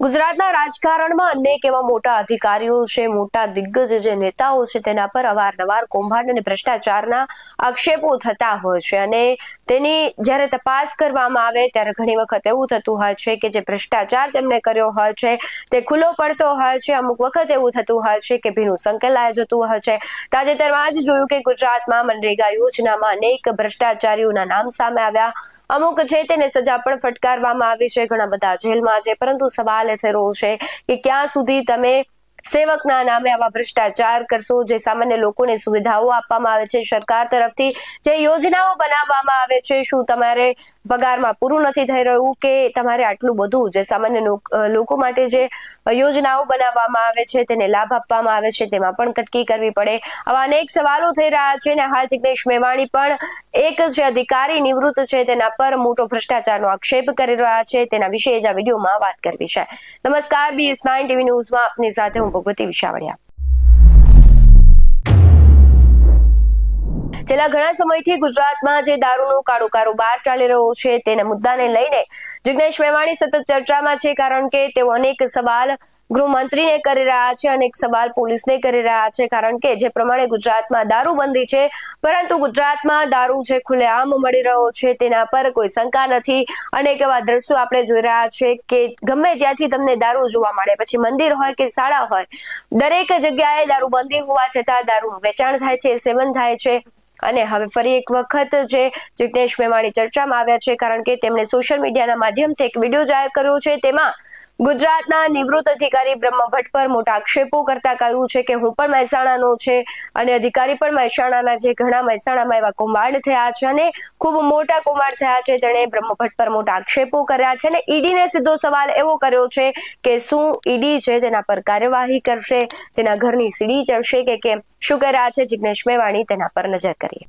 ગુજરાતના રાજકારણમાં અનેક એવા મોટા અધિકારીઓ છે, મોટા દિગ્ગજ જે નેતાઓ છે, તેના પર અવારનવાર કૌભાંડ અને ભ્રષ્ટાચારના આક્ષેપો થતા હોય છે અને તેની જ્યારે તપાસ કરવામાં આવે ત્યારે ઘણી વખત એવું થતું હોય છે કે જે ભ્રષ્ટાચાર તેમને કર્યો હોય છે તે ખુલ્લો પડતો હોય છે. અમુક વખત એવું થતું હોય છે કે ભીનું સંકેલાઈ જતું હોય છે. તાજેતરમાં જ જોયું કે ગુજરાતમાં મનરેગા યોજનામાં અનેક ભ્રષ્ટાચારીઓના નામ સામે આવ્યા. અમુક છે તેને સજા પણ ફટકારવામાં આવી છે, ઘણા બધા જેલમાં છે, પરંતુ સવાલ થઈ રહ્યો છે કે ક્યાં સુધી તમે સેવકના નામે આવા ભ્રષ્ટાચાર કરશો. જે સામાન્ય લોકોને સુવિધાઓ આપવામાં આવે છે સરકાર તરફથી, જે યોજનાઓ બનાવવામાં આવે છે, શું તમારે પગારમાં પૂરું નથી થઈ રહ્યું કે તમારે આટલું બધું જે સામાન્ય લોકો માટે જે યોજનાઓ બનાવવામાં આવે છે તેને લાભ આપવામાં આવે છે તેમાં પણ કટકી કરવી પડે. આવા અનેક સવાલો થઈ રહ્યા છે અને હાલ જિગ્નેશ મેવાણી પણ એક જે અધિકારી નિવૃત્ત છે તેના પર મોટો ભ્રષ્ટાચારનો આક્ષેપ કરી રહ્યા છે. તેના વિશે જ આ વિડીયોમાં વાત કરવી છે. નમસ્કાર, BS9 TV ન્યૂઝમાં આપની સાથે હું ભગવતી વિશાવડિયા. છેલ્લા ઘણા સમયથી ગુજરાતમાં જે દારૂનો કાળો કારોબાર ચાલી રહ્યો છે તેના મુદ્દાને લઈને જિગ્નેશ મેવાણી સતત ચર્ચામાં છે, કારણ કે તેઓ અનેક સવાલ ગૃહમંત્રીને કરી રહ્યા છે, અનેક સવાલ પોલીસને કરી રહ્યા છે, કારણ કે જે પ્રમાણે ગુજરાતમાં દારૂબંધી છે પરંતુ ગુજરાતમાં દારૂ જે ખુલ્લેઆમ મળી રહ્યો છે તેના પર કોઈ શંકા નથી. અનેક એવા દ્રશ્યો આપણે જોઈ રહ્યા છે કે ગમે ત્યાંથી તમને દારૂ જોવા મળે, પછી મંદિર હોય કે શાળા હોય, દરેક જગ્યાએ દારૂબંધી હોવા છતાં દારૂનું વેચાણ થાય છે, સેવન થાય છે. અને હવે ફરી એક વખત જે જિગ્નેશ મેવાણી ચર્ચામાં આવ્યા છે, કારણ કે તેમણે સોશિયલ મીડિયાના માધ્યમથી એક વિડીયો જાહેર કર્યો છે. તેમાં ગુજરાતના નિવૃત્ત અધિકારી બ્રહ્મ ભટ્ટ પર મોટા આક્ષેપો કરતા કહ્યું છે કે હું પણ મહેસાણાનો છે અને અધિકારી પણ મહેસાણાના છે. ઘણા મહેસાણામાં એવા કૌભાંડ થયા છે અને ખૂબ મોટા કૌભાંડ થયા છે. તેણે બ્રહ્મ ભટ્ટ પર મોટા આક્ષેપો કર્યા છે અને ઈડીને સીધો સવાલ એવો કર્યો છે કે શું ઈડી છે તેના પર કાર્યવાહી કરશે, તેના ઘરની સીડી ચડશે કે કેમ? શું કર્યા છે જિગ્નેશ મેવાણી, તેના પર નજર કરીએ.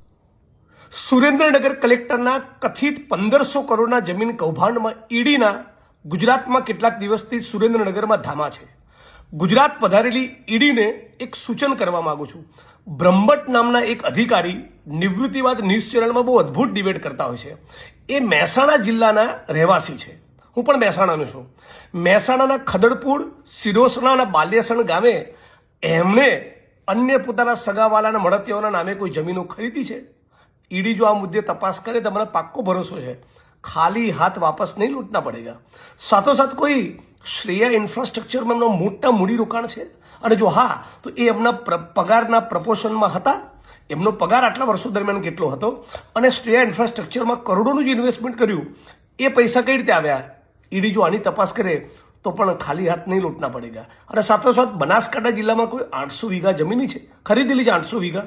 સુરેન્દ્રનગર કલેક્ટરના કથિત 1500 કરોડના જમીન કૌભાંડમાં ઈડીના ગુજરાતમાં કેટલાક દિવસથી સુરેન્દ્રનગરમાં ધામા છે. ગુજરાત પધારેલી ઈડીને એક સૂચન કરવા માંગુ છું. બ્રહ્મભટ્ટ નામના એક અધિકારી નિવૃત્તિ બાદ ન્યૂઝ ચેનલમાં બહુ અદ્ભુત ડિબેટ કરતા હોય છે. એ મહેસાણા જિલ્લાના રહેવાસી છે, હું પણ મહેસાણાનો છું. મહેસાણાના ખદડપુર, સિરોસણા અને બાલ્યાસણ ગામે એમણે અન્ય પોતાના સગાવાલાના મળતિયાઓના નામે કોઈ જમીનો ખરીદી છે. ઈડી જો આ મુદ્દે તપાસ કરે તો મને પાક્કો ભરોસો છે ખાલી હાથ વાપસ નહીં લૂંટના પડેગા. સાથોસાથ કોઈ શ્રેયા ઇન્ફ્રાસ્ટ્રક્ચરમાં એમનો મોટા મૂડીરોકાણ છે અને જો હા તો એ એમના પગારના પ્રપોર્શનમાં હતા. એમનો પગાર આટલા વર્ષો દરમિયાન કેટલો હતો અને શ્રેયા ઇન્ફ્રાસ્ટ્રક્ચરમાં કરોડોનું જે ઇન્વેસ્ટમેન્ટ કર્યું એ પૈસા કઈ રીતે આવ્યા, ઈડી જો આની તપાસ કરે તો પણ ખાલી હાથ નહીં લૂંટના પડેગા. અને સાથોસાથ બનાસકાંઠા જિલ્લામાં કોઈ 800 વીઘા જમીન છે, ખરીદેલી છે 800 વીઘા.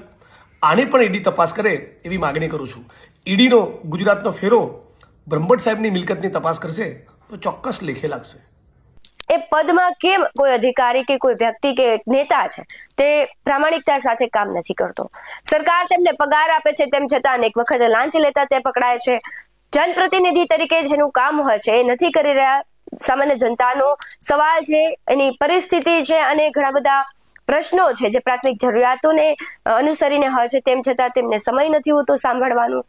આની પણ ઈડી તપાસ કરે એવી માગણી કરું છું. ઈડીનો ગુજરાતનો ફેરો બ્રહ્મભટ્ટ સાહેબની મિલકતની તપાસ કરશે તો ચોક્કસ લેખે લાગશે. એ પદમાં કેમ કોઈ અધિકારી કે કોઈ વ્યક્તિ કે નેતા છે તે પ્રામાણિકતા સાથે કામ નથી કરતો? સરકાર તેમને પગાર આપે છે તેમ છતાં અનેક વખત લાંચ લેતા તે પકડાય છે. જનપ્રતિનિધિ તરીકે જેનું કામ હોય છે એ નથી કરી રહ્યા. સામાન્ય જનતાનો સવાલ છે, એની પરિસ્થિતિ છે અને ઘણા બધા પ્રશ્નો છે જે પ્રાથમિક જરૂરિયાતોને અનુસરીને હોય છે, તેમ છતાં તેમને સમય નથી હોતો સાંભળવાનું.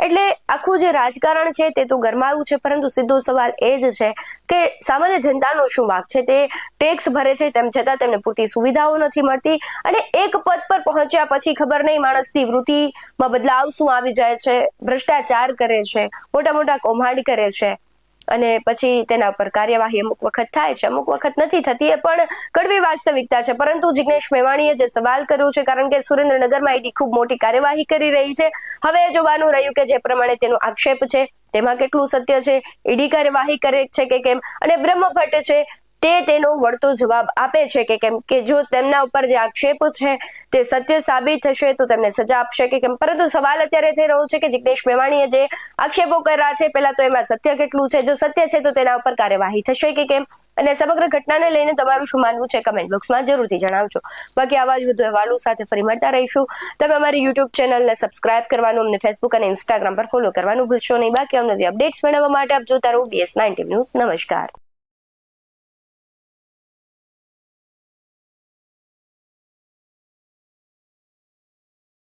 એટલે આખું જે રાજકારણ છે તે તો ગરમાયું છે, પરંતુ સીધો સવાલ એ જ છે કે સામાન્ય જનતાનો શું વાંક છે? તે ટેક્સ ભરે છે તેમ છતાં તેમને પૂરતી સુવિધાઓ નથી મળતી અને એક પદ પર પહોંચ્યા પછી ખબર નહીં માણસની વૃત્તિમાં બદલાવ શું આવી જાય છે. ભ્રષ્ટાચાર કરે છે, મોટા મોટા કૌભાંડ કરે છે અને પછી તેના પર કાર્યવાહી અમુક વખત થાય છે, અમુક વખત નથી થતી. એ પણ કડવી વાસ્તવિકતા છે. પરંતુ જિગ્નેશ મેવાણીએ જે સવાલ કર્યો છે, કારણ કે સુરેન્દ્રનગરમાં ઈડી ખૂબ મોટી કાર્યવાહી કરી રહી છે, હવે જોવાનું રહ્યું કે જે પ્રમાણે તેનો આક્ષેપ છે તેમાં કેટલું સત્ય છે, ઈડી કાર્યવાહી કરે છે કે કેમ, અને બ્રહ્મ ભટ્ટ છે તે તેનો વળતો જવાબ આપે છે કે કેમ, કે જો તેમના ઉપર જે આક્ષેપ છે તે સત્ય સાબિત થશે તો તેમને સજા આપશે કે કેમ. પરંતુ સવાલ અત્યારે થઈ રહ્યો છે કે જિગ્નેશ મેવાણીએ જે આક્ષેપો કર્યા છે, પહેલા તો એમાં સત્ય કેટલું છે? જો સત્ય છે તો તેના ઉપર કાર્યવાહી થશે કે કેમ? અને સમગ્ર ઘટનાને લઈને તમારું શું માનવું છે કમેન્ટ બોક્સમાં જરૂરથી જણાવજો. બાકી આવા જ વધુ અહેવાલો સાથે ફરી મળતા રહીશું. તમે અમારી યુટ્યુબ ચેનલને સબસ્ક્રાઇબ કરવાનું, અમને ફેસબુક અને ઇન્સ્ટાગ્રામ પર ફોલો કરવાનું ભૂલશો નહીં. બાકી અમને અપડેટ્સ મેળવવા માટે આપ જોતા રહો BS9 TV ન્યૂઝ. નમસ્કાર.